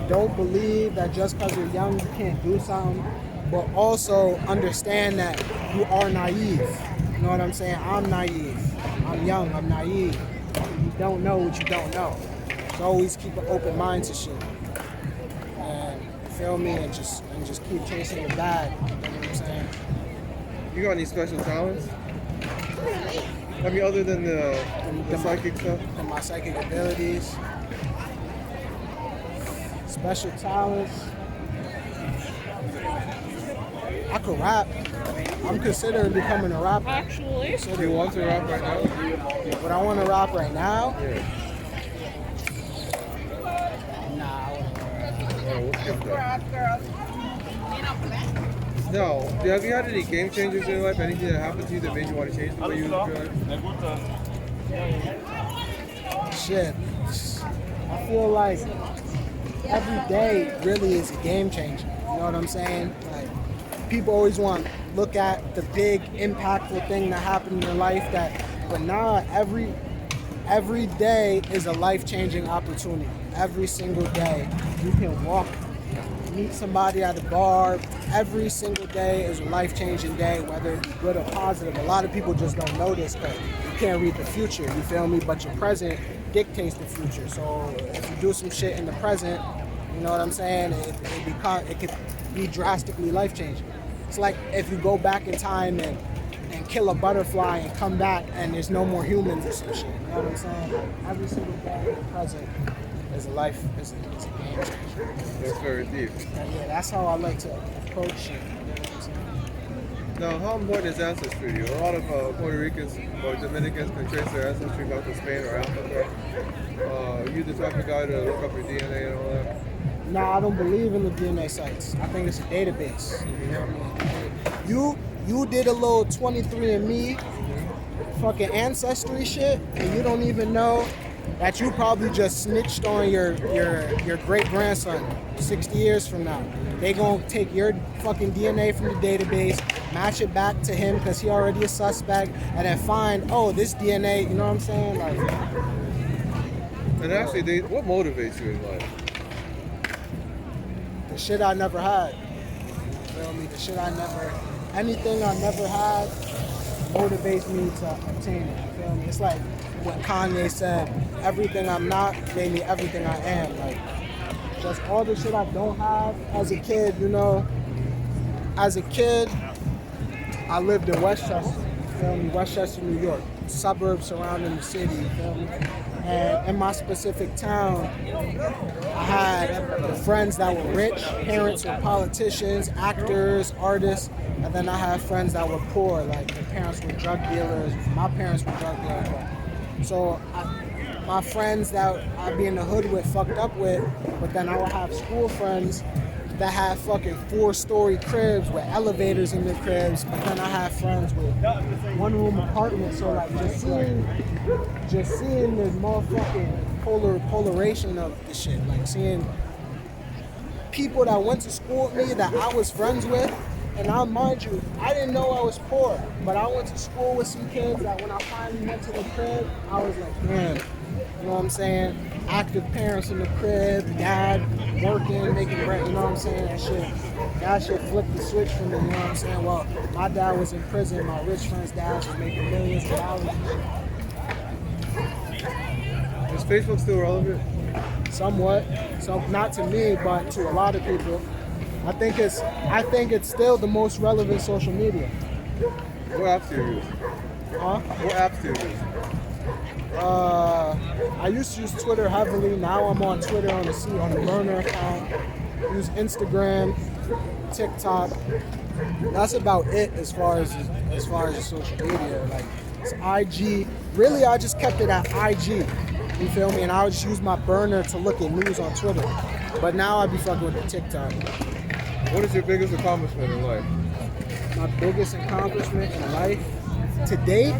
Don't believe that just because you're young you can't do something, but also understand that you are naive. You know what I'm saying? I'm naive. I'm young, I'm naive. You don't know what you don't know. So always keep an open mind to shit. And feel me, and just keep chasing your bag. You know what I'm saying? You got any special talents? I mean, other than the psychic stuff? And my psychic abilities, special talents. I could rap. I'm considering becoming a rapper. Actually. Do you want to rap right now? But I want to rap right now. Yeah. Nah, I wouldn't. Oh, we'll skip that. No. Have you had any game changers in your life? Anything that happened to you that made you want to change the way you live your life? Shit. I feel like every day really is a game changer. You know what I'm saying? Like, people always want to look at the big impactful thing that happened in your life, but nah, every day is a life-changing opportunity. Every single day you can walk, meet somebody at a bar. Every single day is a life-changing day, whether it be good or positive. A lot of people just don't notice because you can't read the future, you feel me? But your present dictates the future. So if you do some shit in the present, you know what I'm saying, it could be drastically life-changing. It's like if you go back in time and kill a butterfly and come back and there's no more humans or some shit. You know what I'm saying? Every single day in the present is a game changer. That's very deep. Yeah, that's how I like to approach shit. You know what I'm saying? Now, how important is ancestry to you? A lot of Puerto Ricans or Dominicans can trace their ancestry back to Spain or Africa. You the type of guy to look up your DNA and all that? No, I don't believe in the DNA sites. I think it's a database. You know what I mean? You did a little 23andMe fucking ancestry shit, and you don't even know that you probably just snitched on your great grandson 60 years from now. They gonna take your fucking DNA from the database, match it back to him because he already a suspect, and then find, oh, this DNA, you know what I'm saying? Like, and actually, what motivates you in life? the shit I never had. You feel me? Anything I never had motivates me to obtain it. You feel me? It's like what Kanye said, everything I'm not made me everything I am. Like, just all the shit I don't have as a kid, you know. As a kid, I lived in Westchester, you feel me? Westchester, New York, suburbs surrounding the city, you feel me? And in my specific town, I had friends that were rich, parents were politicians, actors, artists, and then I had friends that were poor, like their parents were drug dealers, my parents were drug dealers. So my friends that I'd be in the hood with, fucked up with, but then I would have school friends that had fucking 4-story cribs with elevators in their cribs, but then I had friends with 1-room apartments. So like just seeing the motherfucking polarization of the shit, like seeing people that went to school with me that I was friends with, and I, mind you, I didn't know I was poor, but I went to school with some kids that when I finally went to the crib, I was like, man, you know what I'm saying? Active parents in the crib, dad working, making rent, you know what I'm saying? That shit flipped the switch for me, you know what I'm saying? Well, my dad was in prison, my rich friend's dad was making millions of dollars. Is Facebook still relevant? Somewhat. So not to me, but to a lot of people. I think it's still the most relevant social media. What apps do you use? Huh? What apps do you use? I used to use Twitter heavily. Now I'm on Twitter on the burner account. Use Instagram, TikTok. That's about it as far as the social media. Like, it's IG. Really, I just kept it at IG. You feel me? And I would just use my burner to look at news on Twitter. But now I be fucking with the TikTok. What is your biggest accomplishment in life? My biggest accomplishment in life to date?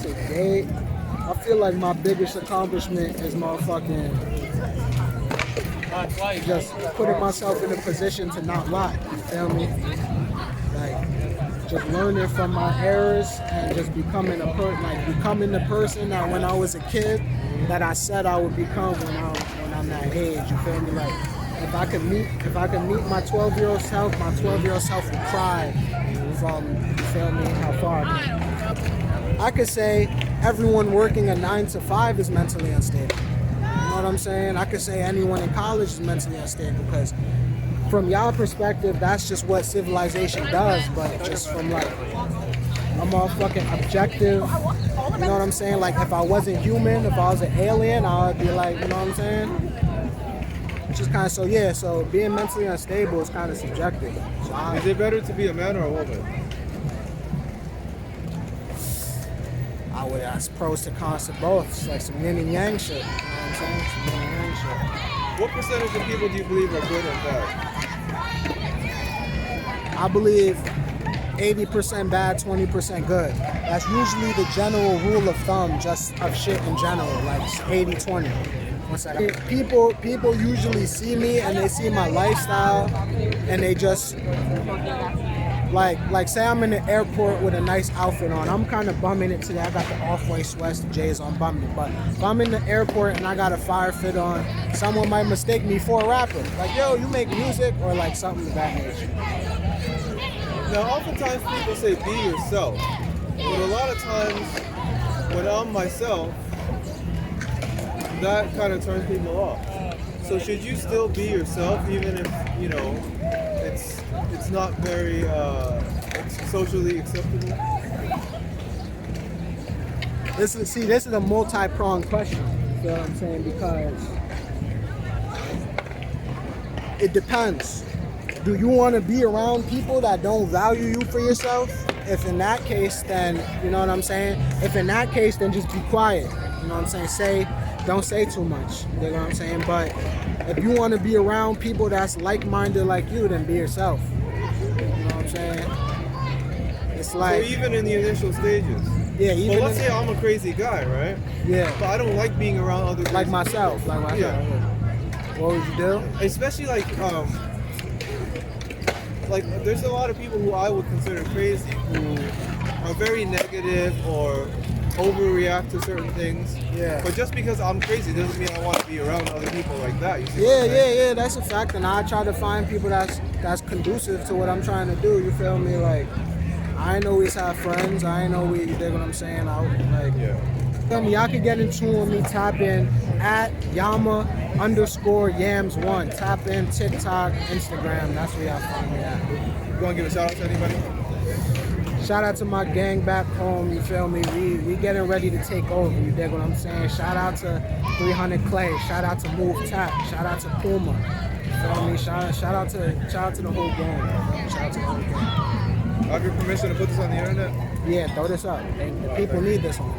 To date, I feel like my biggest accomplishment is motherfucking just putting myself in a position to not lie. You feel me? Like, just learning from my errors and just becoming the person that when I was a kid that I said I would become when I'm that age. You feel me? Like, if I could meet my 12-year-old self, my 12-year-old self would cry from, you feel me, how far I came. I could say everyone working a 9 to 5 is mentally unstable. You know what I'm saying? I could say anyone in college is mentally unstable because from y'all perspective, that's just what civilization does. But just from like a motherfucking objective, you know what I'm saying? Like if I wasn't human, if I was an alien, I would be like, you know what I'm saying? Just kind of so yeah. So being mentally unstable is kind of subjective. So Is it better to be a man or a woman? I would ask pros to cons to both. It's like some yin and yang shit. You know what I'm saying? Some yin and yang shit. What percentage of people do you believe are good and bad? I believe 80% bad, 20% good. That's usually the general rule of thumb, just of shit in general, like 80-20. One second. People usually see me and they see my lifestyle and they just like say I'm in the airport with a nice outfit on. I'm kind of bumming it today. I got the off-white sweats, the J's on bumming. But if I'm in the airport and I got a fire fit on, someone might mistake me for a rapper. Like, yo, you make music, or like something of that nature. Now, oftentimes people say be yourself, but a lot of times when I'm myself, that kind of turns people off. So should you still be yourself, even if you know it's not very it's socially acceptable? This is a multi-pronged question. You know what I'm saying? Because it depends. Do you want to be around people that don't value you for yourself? If in that case, then you know what I'm saying? If in that case, then just be quiet. You know what I'm saying? Don't say too much. You know what I'm saying? But if you want to be around people that's like-minded like you, then be yourself. You know what I'm saying? It's like, So even in the initial stages. yeah, even Well, let's say I'm a crazy guy, right? yeah, But I don't like being around other crazy like myself. Yeah. What would you do? Especially like there's a lot of people who I would consider crazy who are very negative or overreact to certain things. Yeah. But just because I'm crazy doesn't mean I want to be around other people like that. You see what I'm Yeah, saying? yeah. That's a fact, and I try to find people that's conducive to what I'm trying to do. You feel me? Like, I ain't always have friends. I ain't always, you dig what I'm saying? Yeah. Feel me? Y'all can get in tune with me. Tap in at Yama_Yams1. Tap in TikTok, Instagram. That's where y'all find me at. You want to give a shout out to anybody? Shout out to my gang back home. You feel me? We getting ready to take over. You dig what I'm saying? Shout out to 300 Clay. Shout out to Move Tap. Shout out to Puma. You feel me? Shout out to the whole gang. Shout out to the whole gang. I have your permission to put this on the internet? Yeah, throw this up. The people need this one.